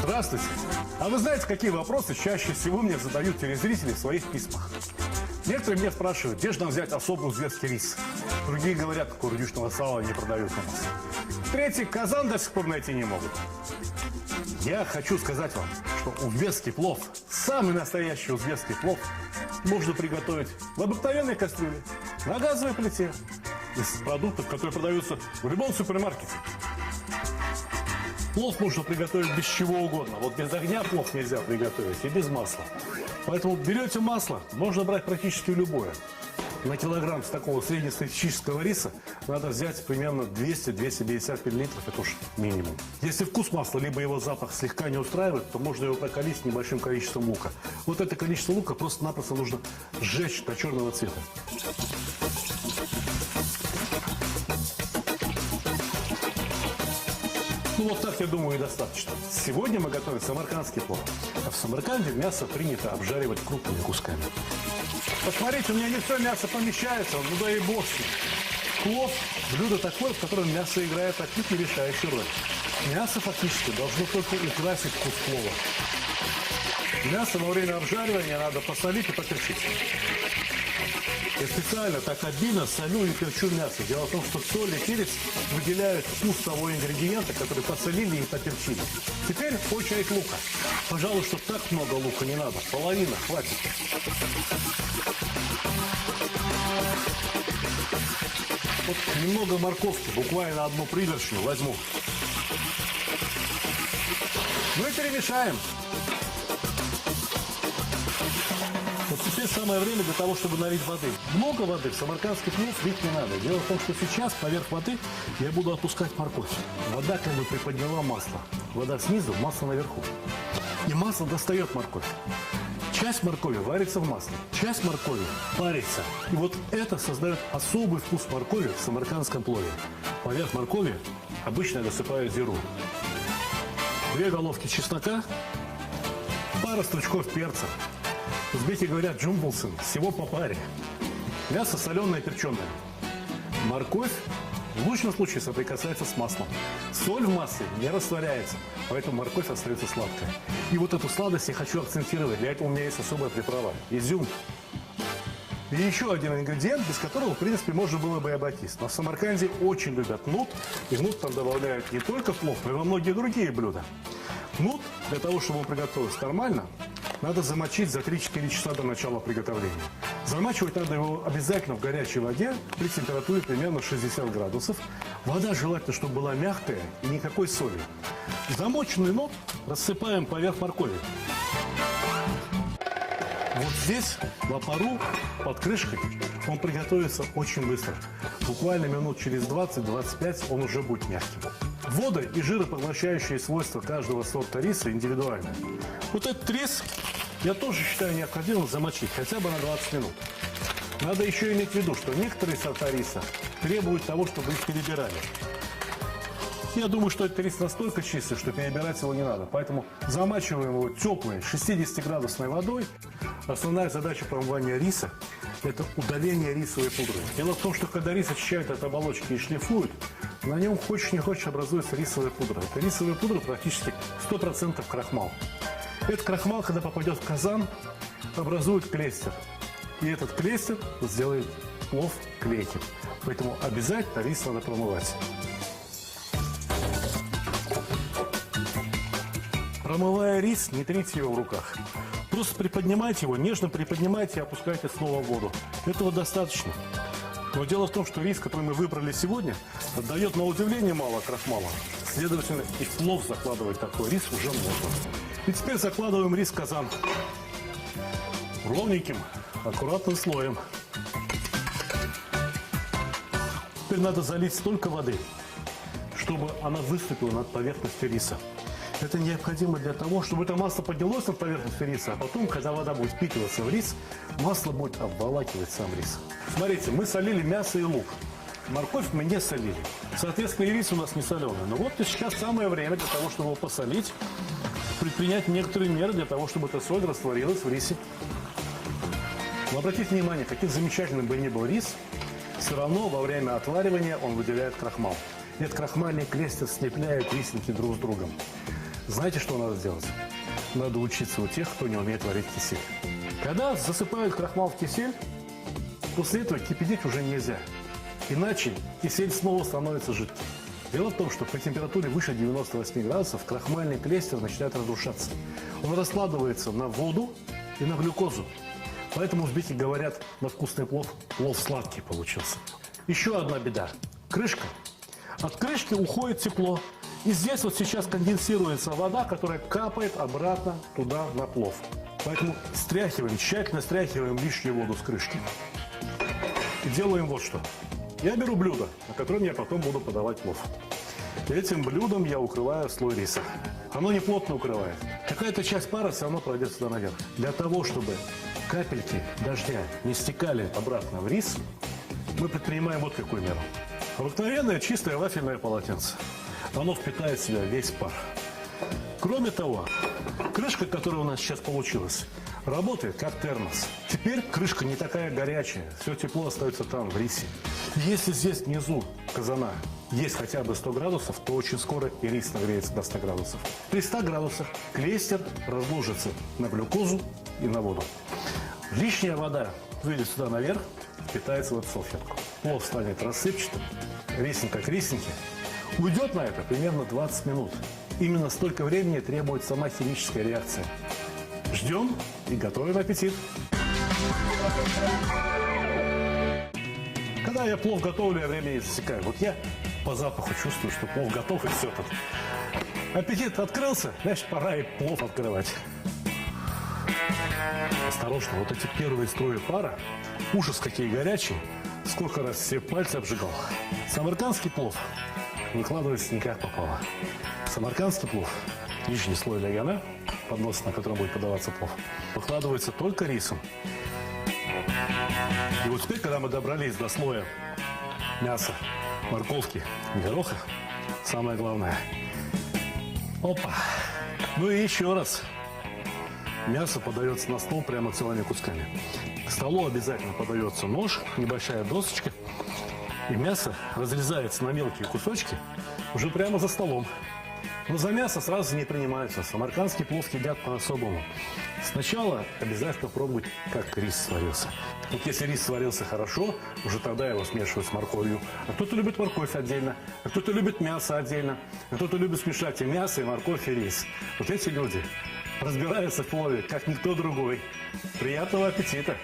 Здравствуйте. А вы знаете, какие вопросы чаще всего мне задают телезрители в своих письмах? Некоторые меня спрашивают, где же нам взять особый узбекский рис? Другие говорят, курдючного сала не продают у нас. Третьи казан до сих пор найти не могут. Я хочу сказать вам, что узбекский плов, самый настоящий узбекский плов, можно приготовить в обыкновенной кастрюле, на газовой плите, из продуктов, которые продаются в любом супермаркете. Плов можно приготовить без чего угодно. Вот без огня плов нельзя приготовить и без масла. Поэтому берете масло, можно брать практически любое. На килограмм с такого среднестатистического риса надо взять примерно 200-250 мл, это уж минимум. Если вкус масла, либо его запах слегка не устраивает, то можно его прокалить с небольшим количеством лука. Вот это количество лука просто-напросто нужно сжечь до черного цвета. Ну вот так, я думаю, и достаточно. Сегодня мы готовим самаркандский плов. А в Самарканде мясо принято обжаривать крупными кусками. Посмотрите, у меня не все мясо помещается, ну да и бог с ним. Плов – блюдо такое, в котором мясо играет отнюдь не решающую роль. Мясо фактически должно только украсить вкус плова. Мясо во время обжаривания надо посолить и поперчить. Я специально так обильно солю и перчу мясо. Дело в том, что соль и перец выделяют вкус того ингредиента, который посолили и поперчили. Теперь очередь лука. Пожалуй, что так много лука не надо. Половина хватит. Вот немного морковки, буквально одну пригоршню возьму. Ну и перемешаем. Вот теперь самое время для того, чтобы налить воды. Много воды в самаркандский плов лить не надо. Дело в том, что сейчас поверх воды я буду опускать морковь. Вода как бы приподняла масло. Вода снизу, масло наверху. И масло достает морковь. Часть моркови варится в масле, часть моркови парится. И вот это создает особый вкус моркови в самаркандском плове. Поверх моркови обычно я досыпаю зиру. 2 головки чеснока, пара стручков перца. Узбеки говорят джумбулсын, всего по паре. Мясо соленое и перченое. Морковь в лучшем случае соприкасается с маслом. Соль в масле не растворяется, поэтому морковь остается сладкая. И вот эту сладость я хочу акцентировать. Для этого у меня есть особая приправа – изюм. И еще один ингредиент, без которого, в принципе, можно было бы и обойтись. Но в Самарканде очень любят нут, и нут там добавляют не только в плов, но и во многие другие блюда. Нут, для того, чтобы он приготовился нормально, надо замочить за 3-4 часа до начала приготовления. Замачивать надо его обязательно в горячей воде при температуре примерно 60 градусов. Вода желательно, чтобы была мягкая и никакой соли. Замоченный нут рассыпаем поверх моркови. Вот здесь, на пару, под крышкой, он приготовится очень быстро. Буквально минут через 20-25 он уже будет мягким. Воды и жиропоглощающие свойства каждого сорта риса индивидуальны. Вот этот рис я тоже считаю необходимым замочить хотя бы на 20 минут. Надо еще иметь в виду, что некоторые сорта риса требуют того, чтобы их перебирали. Я думаю, что этот рис настолько чистый, что перебирать его не надо. Поэтому замачиваем его теплой 60-градусной водой. Основная задача промывания риса – это удаление рисовой пудры. Дело в том, что когда рис очищают от оболочки и шлифуют, на нем хочешь не хочешь образуется рисовая пудра. Это рисовая пудра практически 100% крахмал. Этот крахмал, когда попадет в казан, образует клейстер. И этот клейстер сделает плов клейким. Поэтому обязательно рис надо промывать. Промывая рис, не трите его в руках. Просто приподнимайте его, нежно приподнимайте и опускайте снова в воду. Этого достаточно. Но дело в том, что рис, который мы выбрали сегодня, отдает на удивление мало крахмала. Следовательно, и в плов закладывать такой рис уже можно. И теперь закладываем рис в казан. Ровненьким, аккуратным слоем. Теперь надо залить столько воды, чтобы она выступила над поверхностью риса. Это необходимо для того, чтобы это масло поднялось над поверхностью риса, а потом, когда вода будет впитываться в рис, масло будет обволакивать сам рис. Смотрите, мы солили мясо и лук. Морковь мы не солили. Соответственно, и рис у нас не соленый. Но вот и сейчас самое время для того, чтобы его посолить, предпринять некоторые меры для того, чтобы эта соль растворилась в рисе. Но обратите внимание, каким замечательным бы ни был рис, все равно во время отваривания он выделяет крахмал. Этот крахмальный клейстер слепляет рисинки друг с другом. Знаете, что надо делать? Надо учиться у тех, кто не умеет варить кисель. Когда засыпают крахмал в кисель, после этого кипятить уже нельзя. Иначе кисель снова становится жидким. Дело в том, что при температуре выше 98 градусов крахмальный клейстер начинает разрушаться. Он раскладывается на воду и на глюкозу. Поэтому узбеки говорят, на вкусный плов сладкий получился. Еще одна беда. Крышка. От крышки уходит тепло. И здесь вот сейчас конденсируется вода, которая капает обратно туда на плов. Поэтому стряхиваем, тщательно стряхиваем лишнюю воду с крышки. И делаем вот что. Я беру блюдо, на котором я потом буду подавать плов. Этим блюдом я укрываю слой риса. Оно не плотно укрывает. Какая-то часть пара все равно пройдет сюда наверх. Для того, чтобы капельки дождя не стекали обратно в рис, мы предпринимаем вот какую меру. Обыкновенное чистое вафельное полотенце. Оно впитает в себя весь пар. Кроме того, крышка, которая у нас сейчас получилась, работает как термос. Теперь крышка не такая горячая, все тепло остается там, в рисе. Если здесь внизу казана есть хотя бы 100 градусов, то очень скоро и рис нагреется до 100 градусов. При 100 градусах клейстер разложится на глюкозу и на воду. Лишняя вода выйдет сюда наверх, впитается в эту салфетку. Плов станет рассыпчатым, рисинг как рисинки. Уйдет на это примерно 20 минут. Именно столько времени требует сама химическая реакция. Ждем и готовим аппетит. Когда я плов готовлю, я время не засекаю. Вот я по запаху чувствую, что плов готов, и все тут. Аппетит открылся, значит, пора и плов открывать. Осторожно, вот эти первые струи пара, ужас какие горячие, сколько раз все пальцы обжигал. Самаркандский плов выкладывается не как попало. Самаркандский плов, нижний слой ляяна, поднос, на котором будет подаваться плов, выкладывается только рисом. И вот теперь, когда мы добрались до слоя мяса, морковки и гороха, самое главное. Опа! Ну и еще раз. Мясо подается на стол прямо целыми кусками. К столу обязательно подается нож, небольшая досочка. И мясо разрезается на мелкие кусочки уже прямо за столом. Но за мясо сразу не принимаются. Самаркандский плов едят по-особому. Сначала обязательно пробовать, как рис сварился. Вот если рис сварился хорошо, уже тогда его смешивают с морковью. А кто-то любит морковь отдельно, а кто-то любит мясо отдельно, а кто-то любит смешать и мясо, и морковь, и рис. Вот эти люди разбираются в плове, как никто другой. Приятного аппетита!